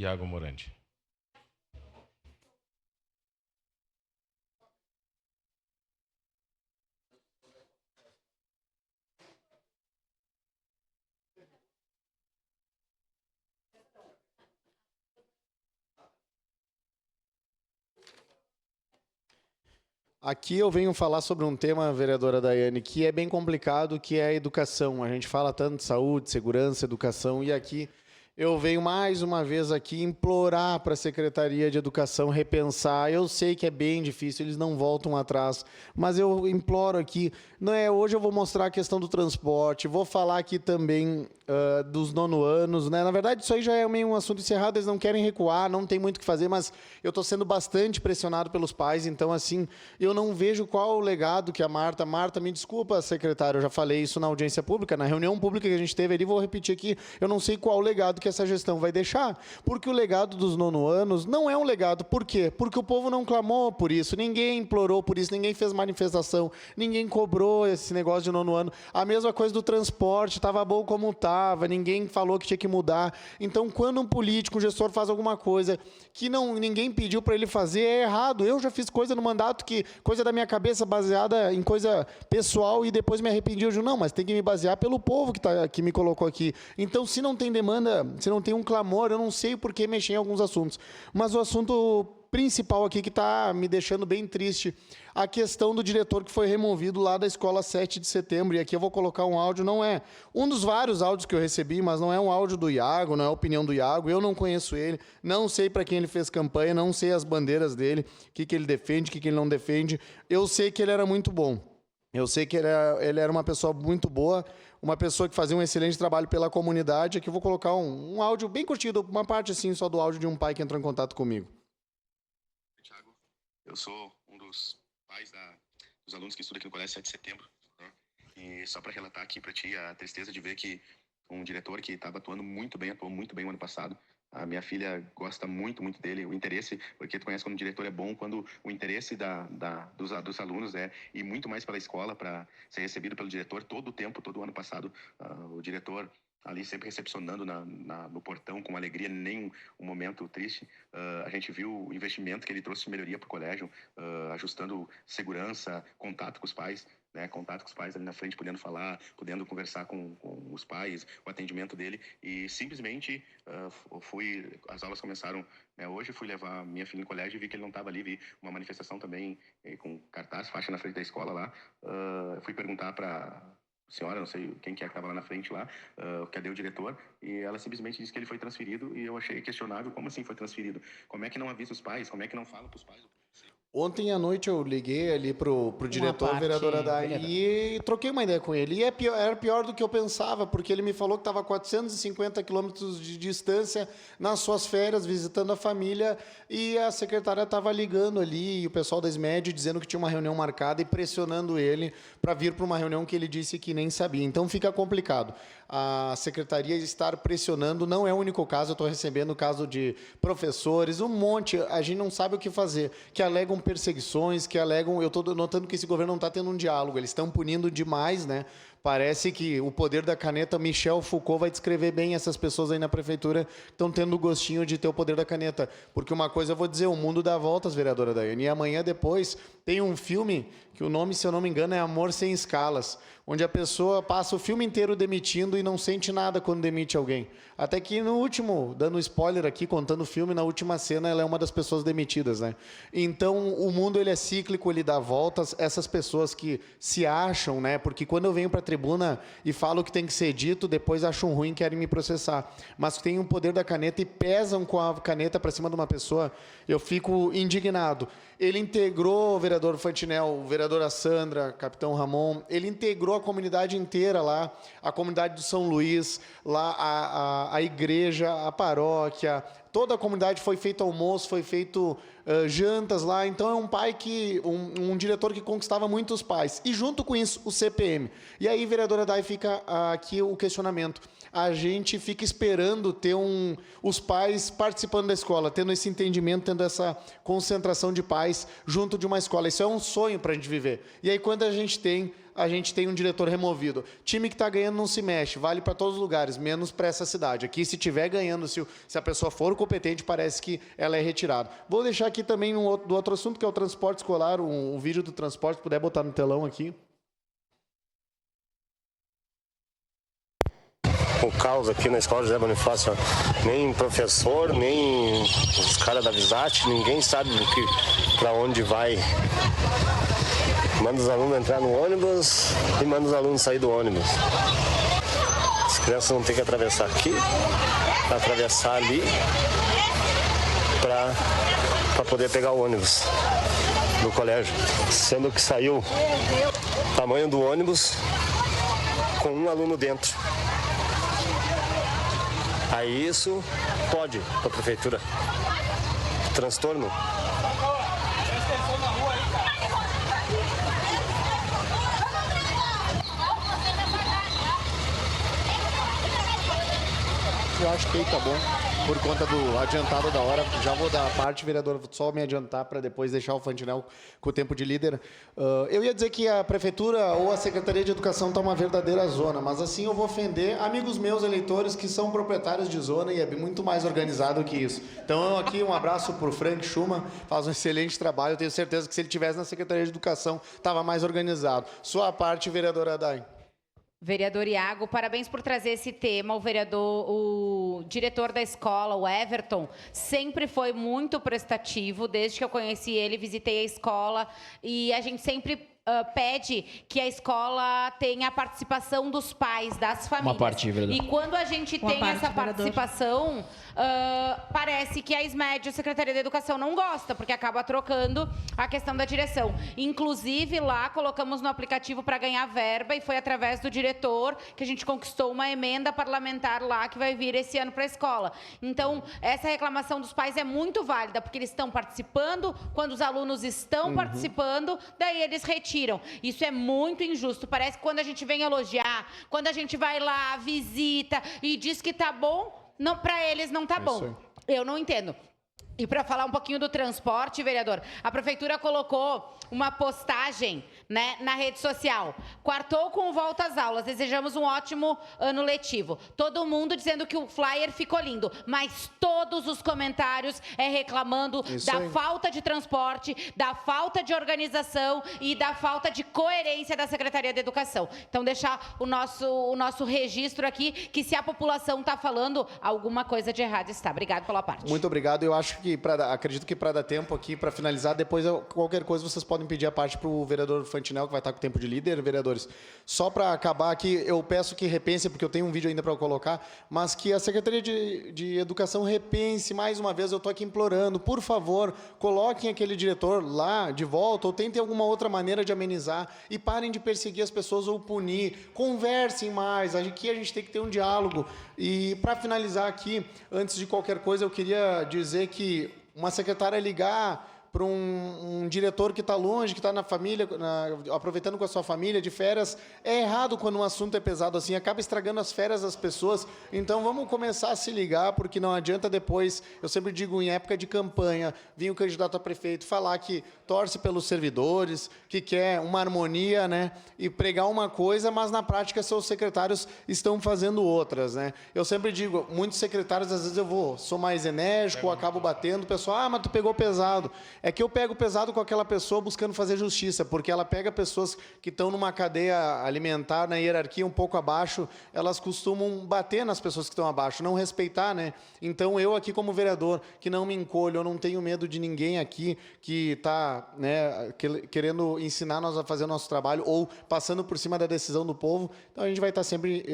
Iago Morandi. Aqui eu venho falar sobre um tema, vereadora Daiane, que é bem complicado, que é a educação. A gente fala tanto de saúde, segurança, educação, e aqui eu venho mais uma vez aqui implorar para a Secretaria de Educação repensar. Eu sei que é bem difícil, eles não voltam atrás, mas eu imploro aqui, não é, hoje eu vou mostrar a questão do transporte, vou falar aqui também dos nonoanos, né? Na verdade, isso aí já é meio um assunto encerrado, eles não querem recuar, não tem muito o que fazer, mas eu estou sendo bastante pressionado pelos pais, então, assim, eu não vejo qual o legado que a Marta... Marta, me desculpa, secretário, eu já falei isso na audiência pública, na reunião pública que a gente teve ali, vou repetir aqui, eu não sei qual o legado que essa gestão vai deixar, porque o legado dos nonoanos não é um legado. Por quê? Porque o povo não clamou por isso, ninguém implorou por isso, ninguém fez manifestação, ninguém cobrou esse negócio de nonoano. A mesma coisa do transporte, estava bom como estava, ninguém falou que tinha que mudar. Então, quando um político, um gestor faz alguma coisa que ninguém pediu para ele fazer, é errado. Eu já fiz coisa no mandato, coisa da minha cabeça baseada em coisa pessoal e depois me arrependi. Eu digo, não, mas tem que me basear pelo povo que me colocou aqui. Então, se não tem demanda, se não tem um clamor, eu não sei por que mexer em alguns assuntos. Mas o assunto principal aqui que está me deixando bem triste, a questão do diretor que foi removido lá da escola 7 de setembro, e aqui eu vou colocar um áudio, não é um dos vários áudios que eu recebi, mas não é um áudio do Iago, não é a opinião do Iago, eu não conheço ele, não sei para quem ele fez campanha, não sei as bandeiras dele, o que ele defende, o que ele não defende, eu sei que ele era muito bom, eu sei que ele era uma pessoa muito boa, uma pessoa que fazia um excelente trabalho pela comunidade. Aqui eu vou colocar um áudio bem curtido, uma parte assim só do áudio de um pai que entrou em contato comigo. Thiago, eu sou um dos pais dos alunos que estudam aqui no Colégio 7 de Setembro, né? E só para relatar aqui para ti a tristeza de ver que um diretor que estava atuou muito bem no ano passado. A minha filha gosta muito dele, o interesse, porque tu conhece quando o diretor é bom, quando o interesse dos alunos é ir muito mais pela escola para ser recebido pelo diretor todo o tempo, todo o ano passado. O diretor ali sempre recepcionando no portão com alegria, nem um momento triste. A gente viu o investimento que ele trouxe de melhoria para o colégio, ajustando segurança, contato com os pais, né, contato com os pais ali na frente, podendo falar, podendo conversar com os pais, o atendimento dele, e simplesmente as aulas começaram, né, hoje, fui levar minha filha no colégio e vi que ele não estava ali, vi uma manifestação também com cartaz, faixa na frente da escola lá, fui perguntar para senhora, não sei quem que estava lá na frente lá, cadê o diretor, e ela simplesmente disse que ele foi transferido, e eu achei questionável, como assim foi transferido? Como é que não avisa os pais? Como é que não fala para os pais? Ontem à noite eu liguei ali pro diretor, vereadora Dai, e troquei uma ideia com ele. E era pior do que eu pensava, porque ele me falou que estava a 450 quilômetros de distância nas suas férias, visitando a família, e a secretária estava ligando ali, e o pessoal da SMED dizendo que tinha uma reunião marcada e pressionando ele para vir para uma reunião que ele disse que nem sabia. Então fica complicado. A secretaria estar pressionando, não é o único caso, eu estou recebendo o caso de professores, um monte, a gente não sabe o que fazer, que alegam perseguições, que alegam... Eu estou notando que esse governo não está tendo um diálogo, eles estão punindo demais, né? Parece que o poder da caneta, Michel Foucault vai descrever bem essas pessoas aí na prefeitura que estão tendo o gostinho de ter o poder da caneta. Porque uma coisa eu vou dizer, o mundo dá voltas, vereadora Daiane, e amanhã depois tem um filme que o nome, se eu não me engano, é Amor Sem Escalas, onde a pessoa passa o filme inteiro demitindo e não sente nada quando demite alguém. Até que no último, dando spoiler aqui, contando o filme, na última cena ela é uma das pessoas demitidas, né? Então, o mundo ele é cíclico, ele dá voltas. Essas pessoas que se acham, né? Porque quando eu venho para a tribuna e falo o que tem que ser dito, depois acham ruim e querem me processar. Mas têm o poder da caneta e pesam com a caneta para cima de uma pessoa, eu fico indignado. Ele integrou o vereador Fantinel, a vereadora Sandra, capitão Ramon, ele integrou a comunidade inteira lá, a comunidade do São Luís, lá a igreja, a paróquia, toda a comunidade, foi feito almoço, foi feito jantas lá. Então é um pai um diretor que conquistava muitos pais. E junto com isso, o CPM. E aí, vereadora Dai, fica aqui o questionamento. A gente fica esperando ter os pais participando da escola, tendo esse entendimento, tendo essa concentração de pais junto de uma escola. Isso é um sonho para a gente viver. E aí, quando a gente tem a gente tem um diretor removido. Time que está ganhando não se mexe, vale para todos os lugares, menos para essa cidade. Aqui, se estiver ganhando, se a pessoa for competente, parece que ela é retirada. Vou deixar aqui também do outro assunto, que é o transporte escolar, um vídeo do transporte, se puder botar no telão aqui. O caos aqui na escola José Bonifácio, nem professor, nem os caras da Visat, ninguém sabe para onde vai. Manda os alunos entrar no ônibus e manda os alunos sair do ônibus. As crianças vão ter que atravessar aqui, atravessar ali, para poder pegar o ônibus do colégio. Sendo que saiu o tamanho do ônibus com um aluno dentro. Aí isso pode para a prefeitura. Transtorno. Eu acho que aí tá bom, por conta do adiantado da hora. Já vou dar a parte, vereador, só me adiantar para depois deixar o Fantinel com o tempo de líder. Eu ia dizer que a prefeitura ou a Secretaria de Educação está uma verdadeira zona, mas assim eu vou ofender amigos meus eleitores que são proprietários de zona e é muito mais organizado que isso. Então aqui um abraço para o Frank Schumann, faz um excelente trabalho. Eu tenho certeza que se ele estivesse na Secretaria de Educação estava mais organizado. Sua parte, vereador Adai. Vereador Iago, parabéns por trazer esse tema. O diretor da escola, o Everton, sempre foi muito prestativo. Desde que eu conheci ele, visitei a escola e a gente sempre pede que a escola tenha a participação dos pais, das famílias. Uma parte, vereador. E quando a gente tem essa participação, parece que a SMED, a Secretaria da Educação, não gosta, porque acaba trocando a questão da direção. Inclusive, lá colocamos no aplicativo para ganhar verba e foi através do diretor que a gente conquistou uma emenda parlamentar lá que vai vir esse ano para a escola. Então, essa reclamação dos pais é muito válida, porque eles estão participando, quando os alunos estão participando, daí eles retiram. Isso é muito injusto. Parece que quando a gente vem elogiar, quando a gente vai lá, visita e diz que tá bom, não, para eles não tá bom. Eu não entendo. E para falar um pouquinho do transporte, vereador, a prefeitura colocou uma postagem, né, na rede social. Quartou com volta às aulas. Desejamos um ótimo ano letivo. Todo mundo dizendo que o flyer ficou lindo, mas todos os comentários reclamando da falta de transporte, da falta de organização e da falta de coerência da Secretaria da Educação. Então, deixar o nosso registro aqui, que se a população está falando, alguma coisa de errado está. Obrigado pela parte. Muito obrigado. Eu acho que, acredito que para dar tempo aqui, para finalizar, depois qualquer coisa vocês podem pedir a parte para o vereador Fantinel, que vai estar com o tempo de líder, vereadores. Só para acabar aqui, eu peço que repense, porque eu tenho um vídeo ainda para colocar, mas que a Secretaria de Educação repense, mais uma vez, eu estou aqui implorando, por favor, coloquem aquele diretor lá de volta, ou tentem alguma outra maneira de amenizar, e parem de perseguir as pessoas ou punir, conversem mais, aqui a gente tem que ter um diálogo. E para finalizar aqui, antes de qualquer coisa, eu queria dizer que uma secretária ligar para um diretor que está longe, que está na família, aproveitando com a sua família de férias, é errado quando um assunto é pesado assim, acaba estragando as férias das pessoas. Então, vamos começar a se ligar, porque não adianta depois, eu sempre digo, em época de campanha, vir o candidato a prefeito falar que torce pelos servidores, que quer uma harmonia, né, e pregar uma coisa, mas na prática seus secretários estão fazendo outras, né. Eu sempre digo, muitos secretários, às vezes sou mais enérgico, acabo batendo, o pessoal, mas tu pegou pesado. É que eu pego pesado com aquela pessoa buscando fazer justiça, porque ela pega pessoas que estão numa cadeia alimentar, na hierarquia um pouco abaixo, elas costumam bater nas pessoas que estão abaixo, não respeitar, né? Então, eu aqui como vereador, que não me encolho, eu não tenho medo de ninguém aqui que está, né, querendo ensinar nós a fazer o nosso trabalho ou passando por cima da decisão do povo, então a gente vai estar sempre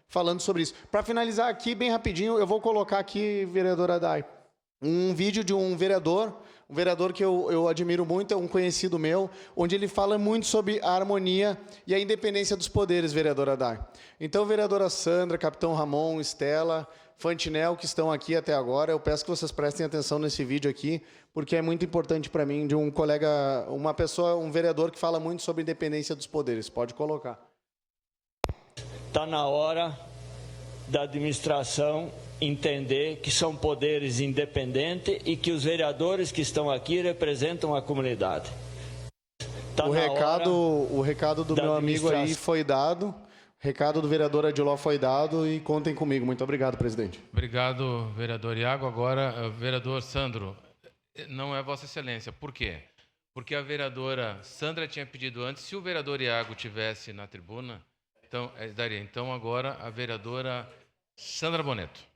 falando sobre isso. Para finalizar aqui, bem rapidinho, eu vou colocar aqui, vereador Adai, um vídeo de um vereador que eu admiro muito, é um conhecido meu, onde ele fala muito sobre a harmonia e a independência dos poderes, vereador Adai. Então, vereadora Sandra, capitão Ramon, Estela, Fantinel, que estão aqui até agora, eu peço que vocês prestem atenção nesse vídeo aqui, porque é muito importante para mim, de um colega, uma pessoa, um vereador que fala muito sobre a independência dos poderes. Pode colocar. Está na hora da administração entender que são poderes independentes e que os vereadores que estão aqui representam a comunidade. O recado do meu amigo aí foi dado. O recado do vereador Adiló foi dado e contem comigo. Muito obrigado, presidente. Obrigado, vereador Iago. Agora, vereador Sandro, não é Vossa Excelência. Por quê? Porque a vereadora Sandra tinha pedido antes, se o vereador Iago tivesse na tribuna, então daria. Então agora a vereadora Sandra Boneto.